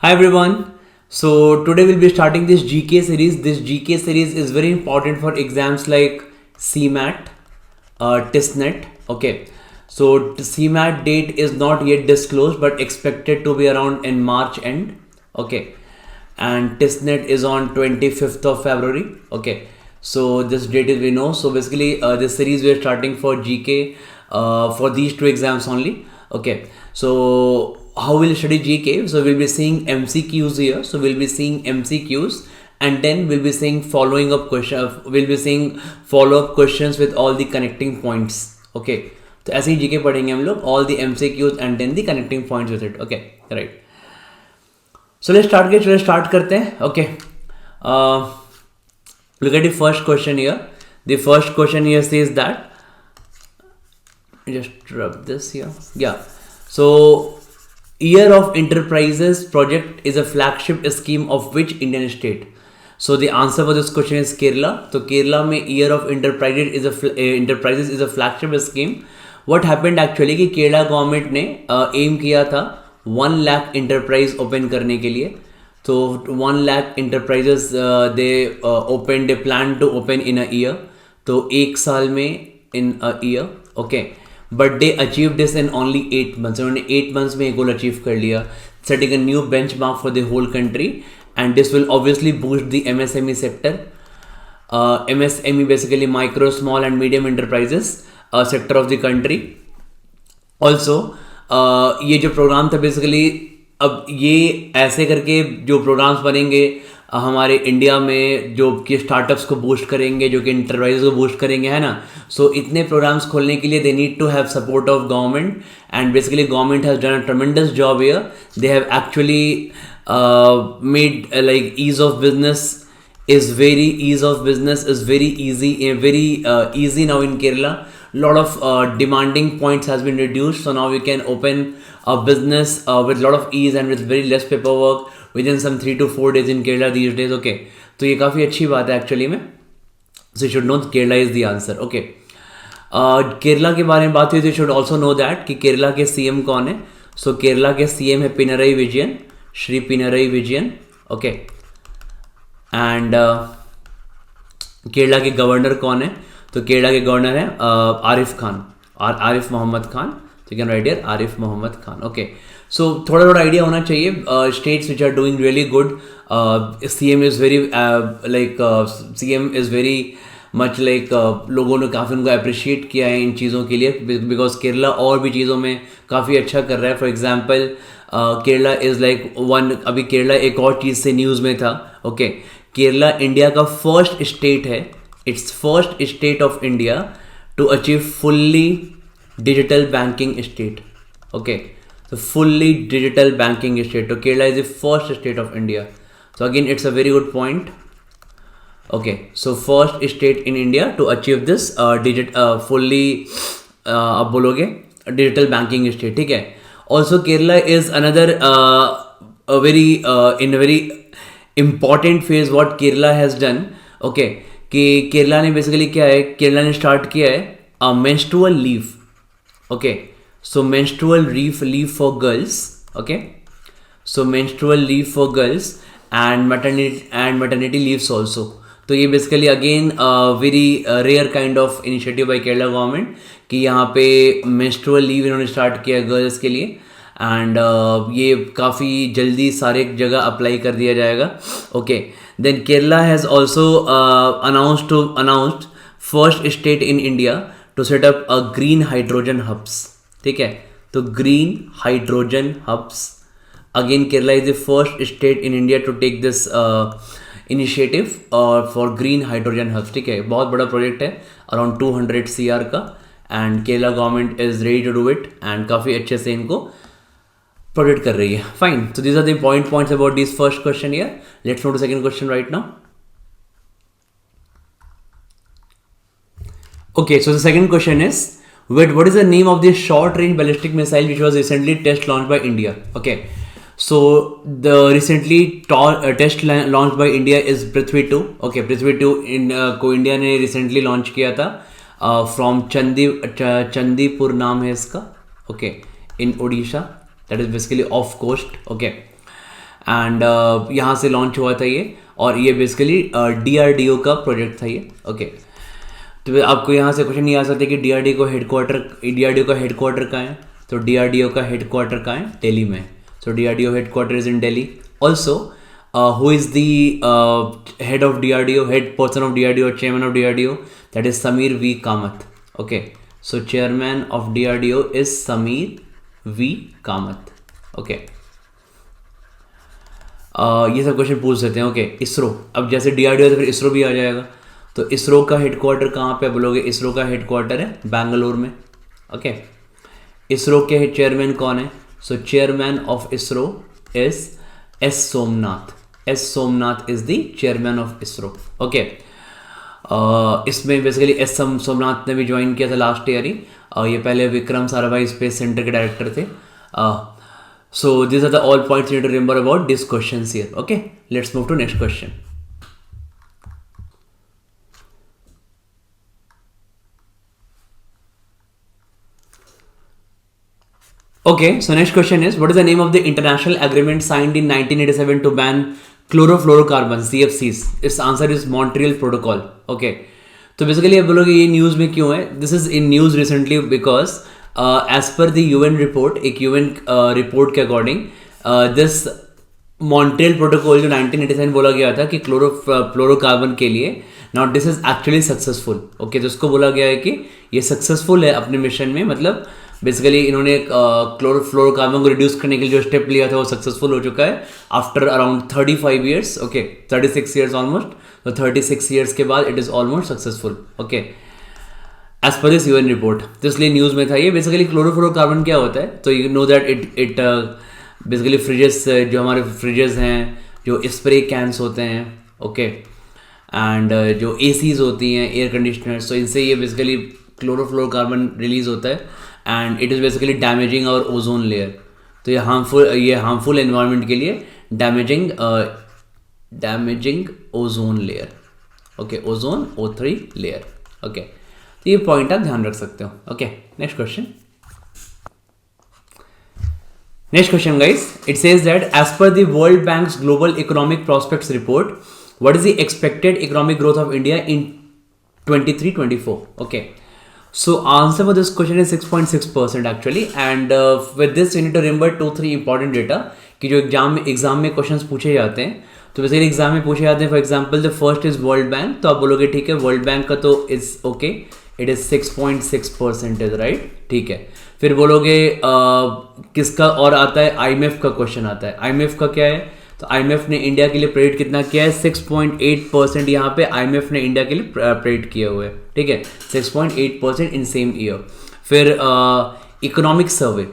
Hi everyone. So today we'll be starting this GK series. This GK series is very important for exams like CMAT, TISNET. Okay. So CMAT date is not yet disclosed but expected to be around in March end. Okay. And TISNET is on 25th of February. Okay. So this date is we know. So basically this series we are starting for GK for these two exams only. Okay. So how we'll study GK? So we'll be seeing MCQs here. So we'll be seeing MCQs and then we'll be seeing following up question. We'll be seeing follow up questions with all the connecting points. Okay. तो ऐसे ही GK पढ़ेंगे हम लोग all the MCQs and then the connecting points with it. Okay, right. So let's start. चलो start करते हैं. Okay. Look at the first question here. The first question here says that. Just rub this here. Yeah. So Year of Enterprises project is a flagship scheme of which Indian state? So the answer for this question is Kerala. So Kerala में Year of Enterprises is a flagship scheme. What happened actually कि Kerala government ने M किया था 1 lakh enterprise open करने के लिए. तो 1 lakh enterprises they open they plan to open in a year. तो एक साल में in a year. Okay. But they achieve this in only 8 months. उन्होंने 8 months में एक गोल अचीव कर लिया, setting a new benchmark for the whole country and this will obviously boost the MSME sector. MSME basically micro small and medium enterprises sector of the country. Also ये जो programme था basically अब ये ऐसे करके जो programmes बनेंगे हमारे इंडिया में जो कि स्टार्टअप्स को बूस्ट करेंगे, जो कि इंटरप्राइजेस को बूस्ट करेंगे, है ना. सो इतने प्रोग्राम्स खोलने के लिए they need to have support of government and basically government has done a tremendous job here. They have actually made like ease of business is very easy now in Kerala. Lot of demanding points has been reduced, so now we can open a business with lot of ease and with very less paperwork within some 3 to 4 days in Kerala these days. Okay, तो ये काफ़ी अच्छी बात है actually में. So you should know Kerala is the answer. Okay. Kerala के बारे में बात हुई तो you should also know that कि केरला के CM कौन है. So केरला के CM है पिनरई विजयन, श्री पिनरई विजयन. ओके. एंड केरला के गवर्नर कौन है? तो केरला के गवर्नर है आरिफ खान, आरिफ मोहम्मद खान. तो can write here Arif Mohammad Khan. Okay. So थोड़ा थोड़ा आइडिया होना चाहिए. States which are doing really good. CM is very CM is very much like लोगों ने काफ़ी उनको अप्रिशिएट किया है इन चीज़ों के लिए बिकॉज केरला और भी चीज़ों में काफ़ी अच्छा कर रहा है. For example Kerala is like अभी केरला एक और चीज़ से न्यूज़ में था. ओके. केरला इंडिया का फर्स्ट स्टेट है. It's first state of India to achieve fully digital banking state. Okay, so fully digital banking state. So Kerala is the first state of India. So again, it's a very good point. Okay, so first state in India to achieve this fully आप बोलोगे digital banking state. ठीक है. Also Kerala is another in a very important phase what Kerala has done. Okay. कि केरला ने basically क्या है, केरला ने start किया है menstrual leave. Okay. So menstrual leave for girls. Okay. So menstrual leave for girls and maternity leaves also. तो ये basically again very rare kind of initiative by Kerala government कि यहाँ पे मेंस्ट्रुअल लीव इन्होंने स्टार्ट किया girls के लिए and ये काफ़ी जल्दी सारे जगह अप्लाई कर दिया जाएगा. Okay. Then Kerala has also announced first state in India to set up a green hydrogen hubs. ठीक है. तो green hydrogen hubs. Again Kerala is the first state in India to take this initiative for green hydrogen hubs. ठीक है. बहुत बड़ा project है around 200 CR का and Kerala government is ready to do it and काफ़ी अच्छे से इनको प्रोजेक्ट कर रही है. Fine. So these are the points about this first question here. Let's move to second question right now. Okay, so the second question is, what is the name of the short-range ballistic missile which was recently test launched by India? Okay, so the recently test launched by India is Prithvi 2. Okay, Prithvi 2 को India ने recently launch किया था from Chandipur नाम है इसका. Okay, in Odisha. That is basically off coast. Okay. And यहाँ से launch हुआ था ये, और ये बेसिकली DRDO का प्रोजेक्ट था ये। ओके, तो आपको यहाँ से क्वेश्चन ये आ सकता है कि DRDO का हेडक्वार्टर कहाँ है? तो DRDO का हेडक्वार्टर कहाँ है? दिल्ली में। सो DRDO headquarter is in Delhi. Also who is the head of DRDO, head person of DRDO, chairman of DRDO? That is Samir V. Kamath. Okay, so chairman of DRDO is Samir V. Kamath. Okay. ये सब question पूछ सकते हैं। Okay, ISRO, अब जैसे DRDO तो फिर इसरो भी आ जाएगा। तो इसरो का हेडक्वार्टर कहाँ पे बोलोगे? इसरो का हेडक्वार्टर है बैंगलोर में। ओके, इसरो के चेयरमैन कौन है? So chairman of ISRO is S. Somnath. S. Somnath is the chairman of ISRO. Okay, इसमें बेसिकली S. सोमनाथ ने भी ज्वाइन किया था लास्ट ईयर ही। ये पहले विक्रम साराभाई स्पेस सेंटर के डायरेक्टर थे। So this are the all points you need to remember about this questions here. Okay, let's move to next question. Okay, so next question is, what is the name of the international agreement signed in 1987 to ban chlorofluorocarbons, CFCs? its answer is Montreal Protocol. Okay, तो basically आप बोलोगे ये news में क्यों है? This is in news recently because as per the UN report, एक UN report के according this Montreal protocol जो 1987 बोला गया था कि फ्लोरोकार्बन के लिए, now this is actually successful. Okay, तो उसको बोला गया है कि ये सक्सेसफुल है अपने मिशन में, मतलब बेसिकली इन्होंने फ्लोरोकार्बन को रिड्यूस करने के लिए जो स्टेप लिया था वो सक्सेसफुल हो चुका है after around 35 years. Okay, 36 years almost. तो 36 ईयर्स के बाद it is almost successful. Okay, as per this UN report. तो इसलिए न्यूज़ में था ये। बेसिकली क्लोरोफ्लोरोकार्बन क्या होता है? तो you know that it basically freezes, जो हमारे फ्रिजेस हैं, जो स्प्रे कैंस होते हैं, ओके, एंड जो ACs होती हैं, एयर कंडीशनर्स, तो इनसे ये बेसिकली क्लोरोफ्लोरोकार्बन रिलीज होता है and it is basically damaging our ozone layer. तो ये हार्मफुल एनवायरनमेंट के लिए damaging ozone layer. Okay, ozone O3 layer. Okay, तो ये पॉइंट आप ध्यान रख सकते हो। Okay, next question. Next question guys, it says that as per the world bank's global economic prospects report, what is the expected economic growth of India in 23-24? Okay, so answer for this question is 6.6% actually, and with this you need to remember 2-3 important data कि जो exam में questions पूछे जाते हैं। तो वैसे exam में पूछे जाते हैं, for example the first is world bank, तो आप बोलोगे ठीक है वर्ल्ड बैंक का तो is okay, it is 6.6% right, ठीक है। फिर बोलोगे किसका और आता है? IMF का क्वेश्चन आता है। IMF का क्या है? तो IMF ने इंडिया के लिए प्रेडिक्ट कितना किया है? 6.8% यहाँ पे IMF ने इंडिया के लिए प्रेडिक्ट किया हुआ है, ठीक है, 6.8% इन सेम ईयर। फिर economic survey,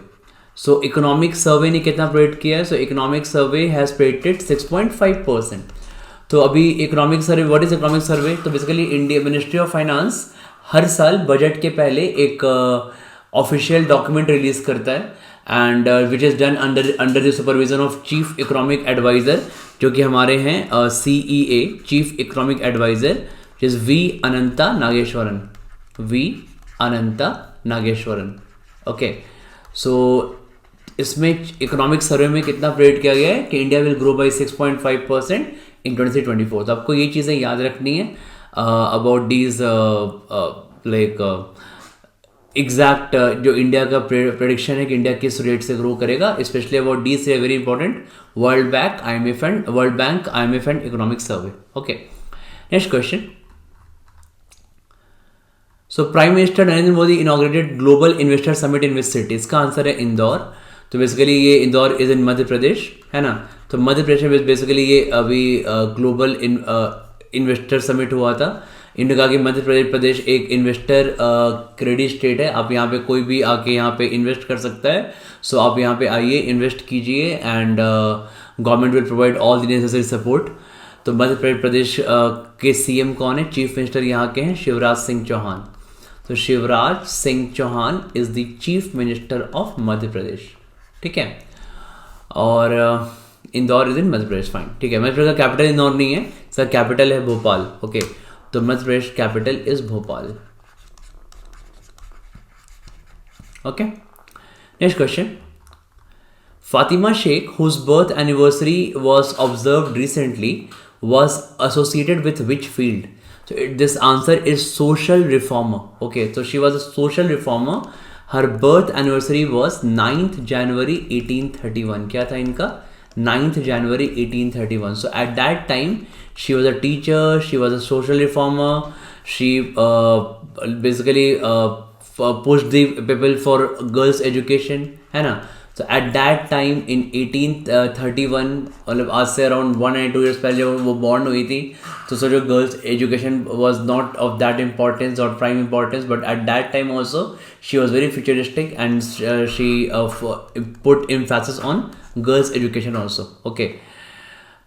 so economic survey ने कितना प्रेडिक्ट किया है? So economic survey has predicted 6.5%। तो अभी economic survey, what is economic survey? तो basically India ministry of finance हर साल बजट के पहले एक ऑफिशियल डॉक्यूमेंट रिलीज करता है and which is done under the supervision of chief economic adviser, जो कि हमारे हैं CEA, chief economic adviser, which is V. Ananta Nageswaran. Okay, so इसमें इकोनॉमिक सर्वे में कितना प्रेडिक्ट किया गया है कि इंडिया विल ग्रो बाई 6.5% इन 23-24। तो आपको ये चीज़ें याद रखनी है अबाउट दीज लाइक एग्जैक्ट जो इंडिया का प्रेडिक्शन है कि इंडिया किस रेट से ग्रो करेगा, स्पेशली अबाउट डी से very important, world bank IMF and economic survey. Okay, next question. So prime minister Narendra Modi inaugurated global investor summit in which city? इसका answer है इंदौर। तो बेसिकली ये इंदौर इज इन मध्य प्रदेश, है ना। तो मध्य प्रदेश में बेसिकली ये अभी ग्लोबल इन्वेस्टर समिट हुआ था। इन्होंने कहा कि मध्य प्रदेश एक इन्वेस्टर क्रेडिट स्टेट है, आप यहाँ पे कोई भी आके यहाँ पे इन्वेस्ट कर सकता है। सो आप यहाँ पे आइए, इन्वेस्ट कीजिए and government will provide all the necessary support. तो मध्य प्रदेश के CM कौन है? चीफ मिनिस्टर यहाँ के हैं शिवराज सिंह चौहान। तो Shivraj Singh Chouhan is the chief minister of Madhya Pradesh, ठीक है। और Indore is in Madhya Pradesh, fine, ठीक है। मध्य प्रदेश का कैपिटल इंदौर नहीं है सर, कैपिटल है भोपाल। ओके, तो Madhya Pradesh capital is Bhopal. Okay, next question. Fatima Sheikh, whose birth anniversary was observed recently, was associated with which field? So this answer is social reformer. Okay, so she was a social reformer. Her birth anniversary was 9th January 1831. क्या था इनका? 9th January 1831. So at that time, she was a teacher, she was a social reformer, she basically pushed the people for girls education, है ना? So at that time in 1831, मतलब आज से around 1 or 2 years पहले जब वो born हुई थी, तो सोचो girls education was not of that importance or prime importance, but at that time also she was very futuristic and she put emphasis on girls education also. Okay.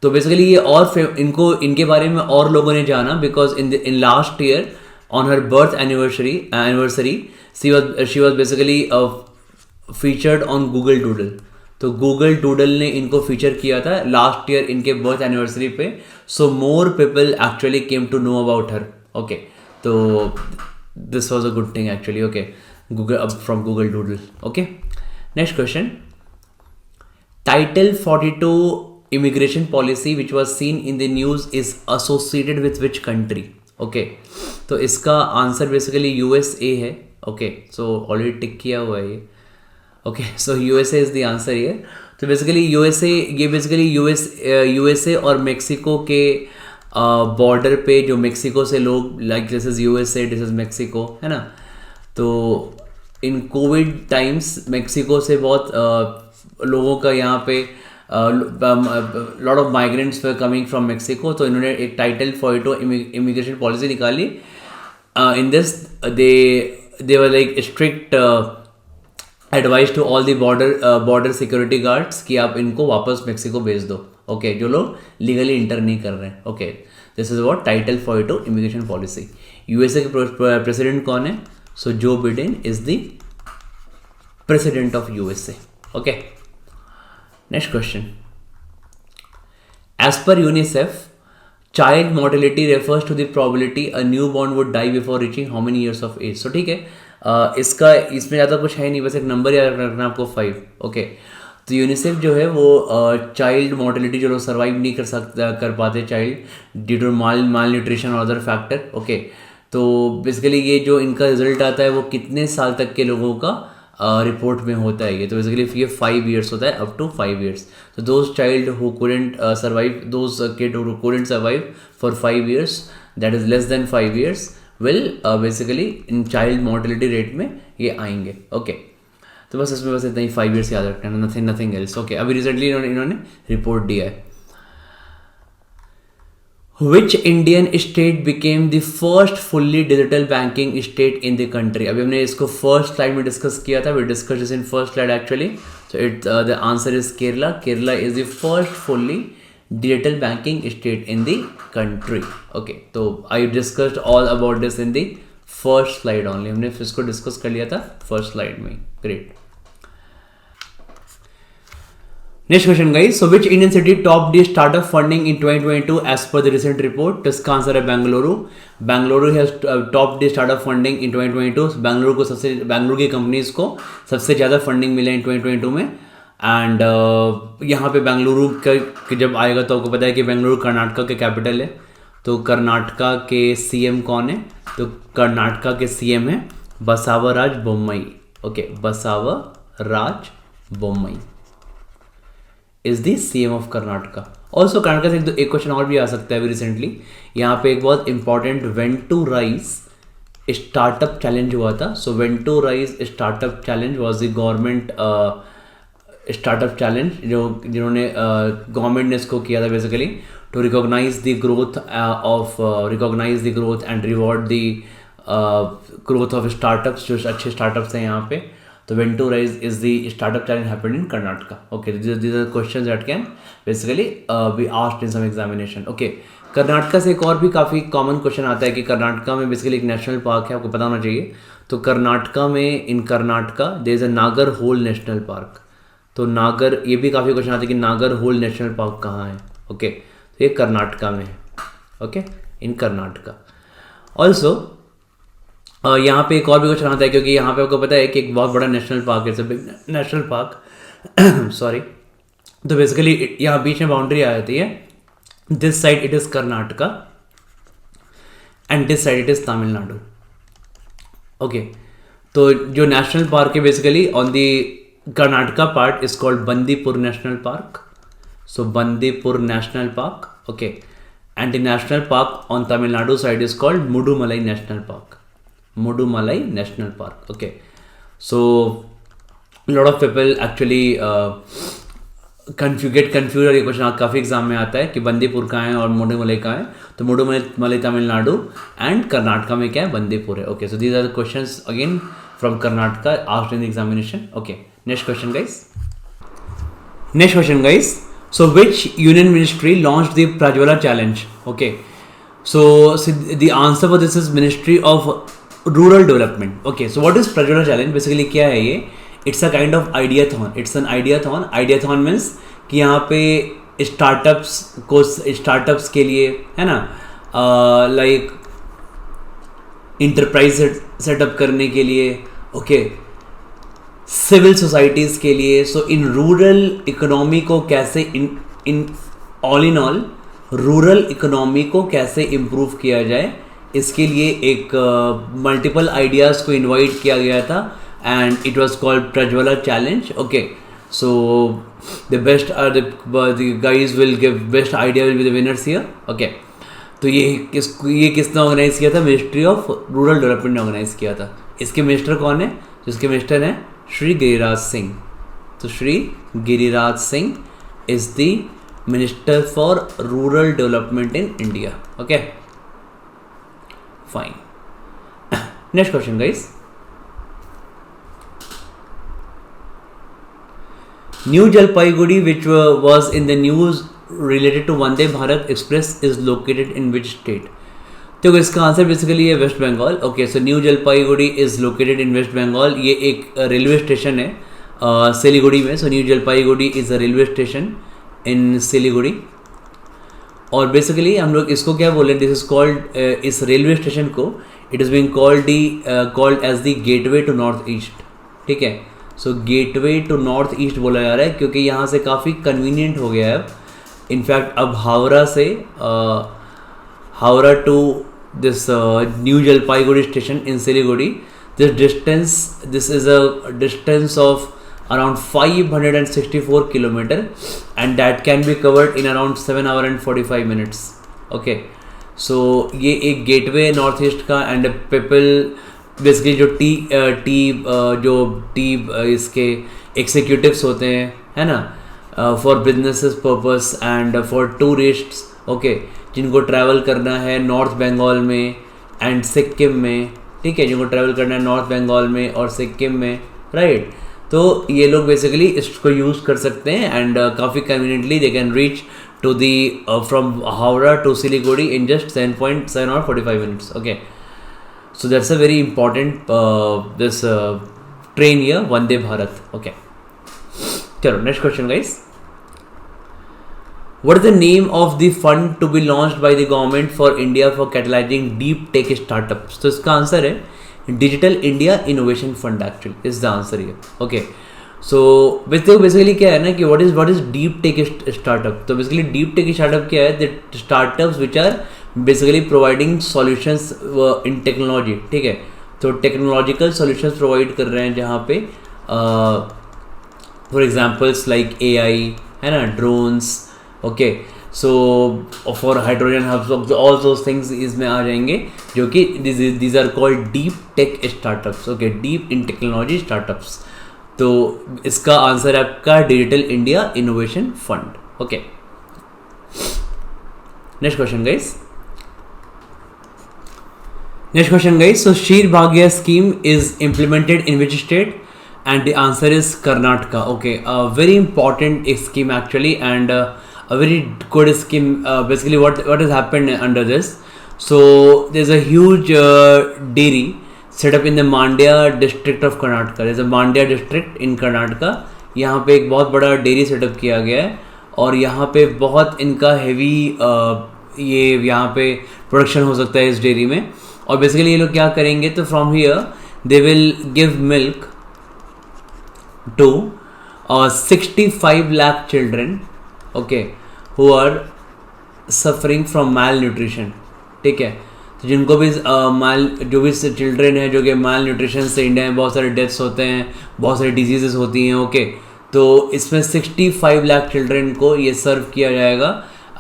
तो basically ये और इनको इनके बारे में और लोगों ने जाना because in last year on her birth anniversary she was basically featured on Google doodle. तो गूगल डूडल ने इनको फीचर किया था लास्ट ईयर इनके बर्थ एनिवर्सरी पे. So more people actually came to know about her. Okay, तो this was a good thing actually. Okay, Google from Google doodle. Okay, next question. Title 42 immigration policy which was seen in the news is associated with which country? Okay, तो इसका answer basically USA है. Okay, so already टिक किया हुआ है ये. Okay, so USA is the answer here. तो basically ये basically USA और मेक्सिको के बॉर्डर पे जो मेक्सिको से लोग like this is USA, this is Mexico, है ना. तो इन कोविड टाइम्स मेक्सिको से बहुत लोगों का यहाँ पे lot of migrants were coming from Mexico. तो इन्होंने एक टाइटल 42 इमिग्रेशन पॉलिसी निकाली. In this they were like strict advice to all the border security guards कि आप इनको वापस मेक्सिको भेज दो. ओके, जो लोग लीगली इंटर नहीं कर रहे हैं. Okay, this is what title 42 immigration policy. USA के प्रेसिडेंट कौन है? So Joe Biden is the president of USA. Okay, next question. As per UNICEF, child mortality refers to the probability a newborn would die before reaching how many years of age. So ठीक है, इसमें ज़्यादा कुछ है नहीं, बस एक number याद रखना आपको 5. ओके, तो यूनिसेफ जो है वो चाइल्ड मोर्टेलिटी जो लोग सर्वाइव नहीं कर पाते child due to malnutrition और अदर फैक्टर. ओके, तो बेसिकली ये जो इनका रिजल्ट आता है वो कितने साल तक के लोगों का रिपोर्ट में होता है ये. तो बेसिकली ये 5 years होता है, अप टू 5 years. तो those child who couldn't survive, those kid who couldn't survive for 5 years, that is less than 5 years, will basically in child mortality rate में ये आएंगे. ओके, तो बस इसमें बस इतना ही 5 years याद रखना है, नथिंग एल्स. ओके, अभी रिसेंटली इन्होंने रिपोर्ट दिया है. Which Indian state became the first fully digital banking state in the country? अभी हमने इसको फर्स्ट स्लाइड में डिस्कस किया था. We discussed this in first slide actually. So the answer is Kerala. Kerala is the first fully digital banking state in the country. Okay, तो I discussed all about this in the first slide only. हमने इसको discuss कर लिया था first slide में. Great. Next question guys. So which Indian city topped the startup funding in 2022 as per the recent report? तो इसका answer है Bengaluru. Bengaluru has topped the startup funding in 2022. Bengaluru की कंपनीज को सबसे ज़्यादा फंडिंग मिला इन 2022 में. एंड यहाँ पे बेंगलुरु का जब आएगा तो आपको पता है कि बेंगलुरु कर्नाटका के कैपिटल है. तो कर्नाटका के CM कौन है? तो कर्नाटका के CM है Basavaraj Bommai. Okay, Basavaraj Bommai is the CM of Karnataka. Also Karnataka से एक क्वेश्चन और भी आ सकता है अभी रिसेंटली. यहाँ पे एक बहुत इंपॉर्टेंट वेंटू राइज स्टार्टअप चैलेंज हुआ था. सो वेंटू rise startup challenge was the government startup challenge जिन्होंने गवर्नमेंट ने इसको किया था basically to recognize the growth and reward the growth of startups जो अच्छे स्टार्टअप्स हैं यहाँ पे. तो Venture Rise is the startup challenge happened in Karnataka. Okay, these are questions that can basically be asked in some examination. Okay, Karnataka से एक और भी काफ़ी कॉमन क्वेश्चन आता है कि कर्नाटका में बेसिकली एक नेशनल पार्क है, आपको पता होना चाहिए. तो कर्नाटका में इन कर्नाटका देयर इज अ नागर होल नेशनल पार्क. तो नागर, ये भी काफ़ी क्वेश्चन आते हैं कि नागर होल नेशनल पार्क कहाँ है. ओके, तो ये कर्नाटका में है. ओके, इन कर्नाटका. ऑल्सो यहाँ पे एक और भी क्वेश्चन आता है क्योंकि यहाँ पे आपको पता है कि एक बहुत बड़ा नेशनल पार्क है, नेशनल पार्क सॉरी. तो बेसिकली यहाँ बीच में बाउंड्री आ जाती है. This side it is Karnataka and this side it is Tamil Nadu. Okay, तो जो नेशनल पार्क है basically on the Karnataka part is called Bandipur national park. So Bandipur national park. Okay, and the national park on Tamil Nadu side is called Mudumalai national park. Mudumalai national park. Okay, so lot of people actually confuse. और ये question काफ़ी exam में आता है कि बंदीपुर कहाँ है और मुडुमलाई कहाँ है. तो मुडुमलाई तमिलनाडु एंड कर्नाटका में क्या है, बंदीपुर है. Okay, so these are the questions again from Karnataka asked in the examination. Okay, next question guys. So which union ministry launched the Prajwala challenge? Okay, so the answer for this is Ministry of Rural Development. Okay, so what is Prajwala challenge? Basically क्या है ये? It's a kind of ideathon. It's an ideathon. Ideathon means कि यहाँ पे startups के लिए है ना, लाइक इंटरप्राइज सेटअप करने के लिए. ओके, सिविल सोसाइटीज़ के लिए. सो इन रूरल इकोनॉमी को कैसे इन ऑल रूरल इकोनॉमी को कैसे इम्प्रूव किया जाए, इसके लिए एक मल्टीपल आइडियाज़ को इनवाइट किया गया था and it was called Prajwala challenge. Okay, so the best are the guys will give best idea will be the winners here. Okay, तो ये किसने ऑर्गेनाइज किया था? मिनिस्ट्री ऑफ रूरल डेवलपमेंट ने ऑर्गेनाइज किया था. इसके मिनिस्टर कौन है? जिसके मिनिस्टर हैं श्री गिरिराज सिंह. तो Shri Giriraj Singh is the minister for rural development in India. Okay, fine. Next question guys. New Jalpaiguri which was in the news related to Vande Bharat Express is located in which state? तो इसका answer basically है west Bengal. Okay, so new Jalpaiguri is located in west Bengal. ये एक railway station है सिलीगुड़ी में. So new Jalpaiguri is a railway station in Siliguri. और basically हम लोग इसको क्या बोले, दिस इज कॉल्ड, इस रेलवे स्टेशन को it is being called as the gateway to north east. ठीक है, so gateway to north east बोला जा रहा है क्योंकि यहाँ से काफ़ी कन्वीनियंट हो गया है. इनफैक्ट अब Howrah to this New Jalpaiguri station in Siliguri, this is a distance of around 564 kilometer and that can be covered in around 7 hours and 45 minutes. Okay, so ये एक गेटवे नॉर्थ ईस्ट का and people basically जो इसके executives होते हैं है ना, for businesses purpose and for tourists. Okay, जिनको ट्रैवल करना है नॉर्थ बंगाल में एंड सिक्किम में. ठीक है, जिनको ट्रैवल करना है नॉर्थ बंगाल में और सिक्किम में, राइट. तो ये लोग बेसिकली इसको यूज़ कर सकते हैं एंड काफ़ी conveniently they can reach to the from Howrah to Siliguri in just 7.7 और 45 minutes. Okay, so that's a very important this train here, Vande Bharat. Okay, चलो next question guys. What is the name of the fund to be launched by the government for India for catalyzing deep tech startups? तो इसका answer है digital India innovation fund. Actually is the answer ये. Okay, so basically क्या है ना कि what is deep tech startup. तो basically deep tech startup क्या है? The startups which are basically providing solutions in technology. ठीक है, तो टेक्नोलॉजिकल सॉल्यूशंस प्रोवाइड कर रहे हैं जहाँ पे फॉर एग्जाम्पल्स लाइक AI है ना, drones. Okay, so for hydrogen hubs, all those things इसमें आ जाएंगे जो कि these are called deep tech startups. Okay, deep in technology startups. तो इसका आंसर है आपका digital India innovation fund. Okay, next question guys. So Ksheera Bhagya scheme is implemented in which state? And the answer is Karnataka. Okay, very important scheme actually and a very good scheme. Basically what has happened under this, so there's a huge dairy set up in the Mandya district of Karnataka. There's a Mandya district in Karnataka. यहाँ पे एक बहुत बड़ा dairy setup किया गया है और यहाँ पे बहुत इनका हैवी ये यहाँ पे प्रोडक्शन हो सकता है इस डेयरी में. और बेसिकली ये लोग क्या करेंगे, तो from here they will give milk to 65 lakh children, okay, who are suffering from malnutrition. ठीक है, तो जिनको भी जो भी चिल्ड्रेन है जो कि माल न्यूट्रिशन से इंडिया में बहुत सारे डेथ्स होते हैं, बहुत सारी डिजीजेस होती हैं. ओके, तो इसमें 65 लाख चिल्ड्रेन को ये सर्व किया जाएगा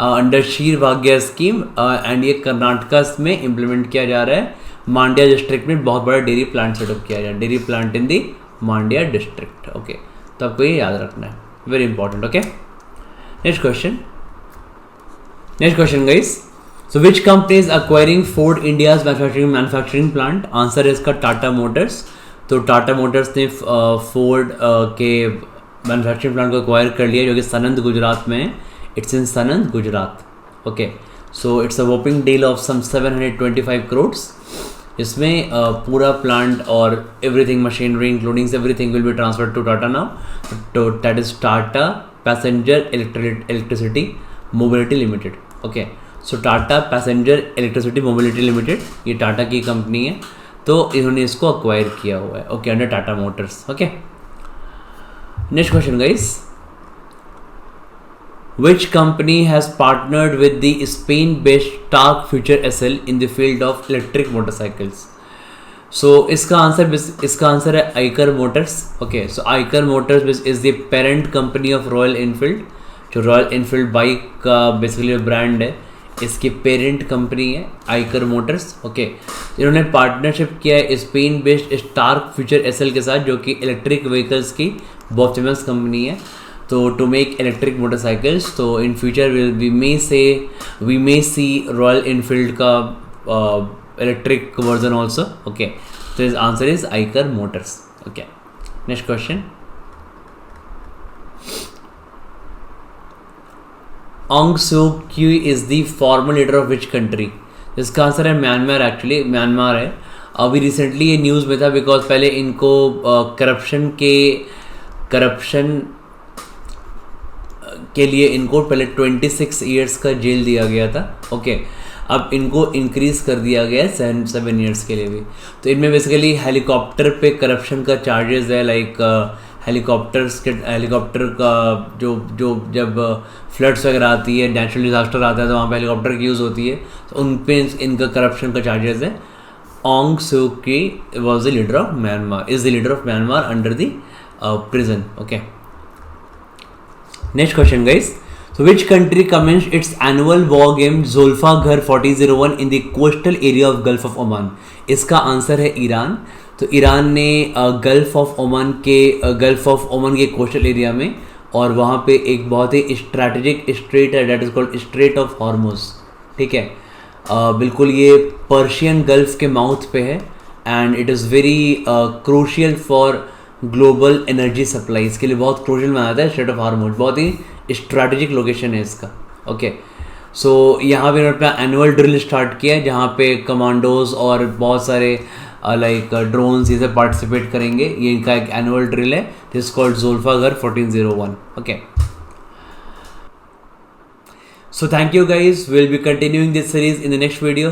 अंडर क्षीर भाग्य स्कीम. एंड ये कर्नाटका में इम्प्लीमेंट किया जा रहा है. मांड्या डिस्ट्रिक्ट में बहुत बड़ा डेयरी प्लांट सेटअप किया जाए, dairy plant in the Mandya district. Okay, तो आपको ये याद रखना है, very important. Okay, next question. Next question, guys. So which company is acquiring Ford India's manufacturing plant? Answer is का टाटा मोटर्स. तो टाटा मोटर्स ने फोर्ड के मैन्युफैक्चरिंग प्लांट को एक्वायर कर लिया जो कि सनंद गुजरात में है. It's in Sanand Gujarat. Okay, so it's a whopping deal of some 725 crore. इसमें पूरा प्लांट और everything, machinery including everything will be transferred to Tata now. तो that is Tata passenger electricity mobility limited. Okay, so Tata passenger electricity mobility limited ये टाटा की company है, तो इन्होंने इसको अक्वायर किया हुआ है. Okay, under Tata motors. Okay, next question guys. Which company has partnered with the Spain based Stark future SL in the field of electric motorcycles? So इसका आंसर है Eicher motors. Okay, so Eicher motors is the parent company of Royal Enfield. जो Royal Enfield bike का basically brand है, इसकी parent company है Eicher motors. Okay, इन्होंने partnership किया है Spain based Stark future SL के साथ, जो कि इलेक्ट्रिक व्हीकल्स की बहुत फेमस कंपनी है. तो टू मेक इलेक्ट्रिक मोटरसाइकिल्स, तो in future we may see Royal Enfield का इलेक्ट्रिक वर्जन ऑल्सो. ओके, तो इस answer is Eicher motors. Okay, next question. Aung Suu Kyi is the former leader of which country? इसका answer है Myanmar. Actually Myanmar है. अभी recently ये news में था बिकॉज पहले इनको करप्शन के लिए इनको पहले 26 ईयर्स का जेल दिया गया था. ओके, अब इनको इंक्रीज कर दिया गया है 7 ईयर्स के लिए भी. तो इनमें बेसिकली हेलीकॉप्टर पे करप्शन का चार्जेस है. लाइक हेलीकॉप्टर का जो जब फ्लड्स वगैरह आती है, नेचुरल डिजास्टर आता है, तो वहाँ पे हेलीकॉप्टर की यूज़ होती है, तो उन पे इनका करप्शन का चार्जेस है. Aung Suu Kyi was the leader of Myanmar, is the leader of Myanmar under the prison. Okay. Next question, guys. So which country commenced its annual war game Zulfa Ghar 1401 in the coastal area of Gulf of Oman? इसका answer है Iran. तो Iran ने gulf of Oman के coastal area में, और वहाँ पे एक बहुत ही स्ट्रैटेजिक स्ट्रेट है, that is called strait of Hormuz. ठीक है, बिल्कुल ये पर्शियन गल्फ के माउथ पे है. And it is very crucial for global energy supply. इसके लिए बहुत क्रूशियल माना जाता है स्ट्रेट ऑफ हॉर्मुज. बहुत ही स्ट्रैटेजिक लोकेशन है इसका. ओके, सो यहाँ पे इन्होंने अपना एनुअल ड्रिल स्टार्ट किया है, जहाँ पे कमांडोज और बहुत सारे लाइक ड्रोन्स ये सब पार्टिसिपेट करेंगे. ये इनका एक एनुअल ड्रिल है, दिस कॉल्ड ज़ुल्फा घर 1401. Okay, so thank you guys. Will be continuing this series in the next video.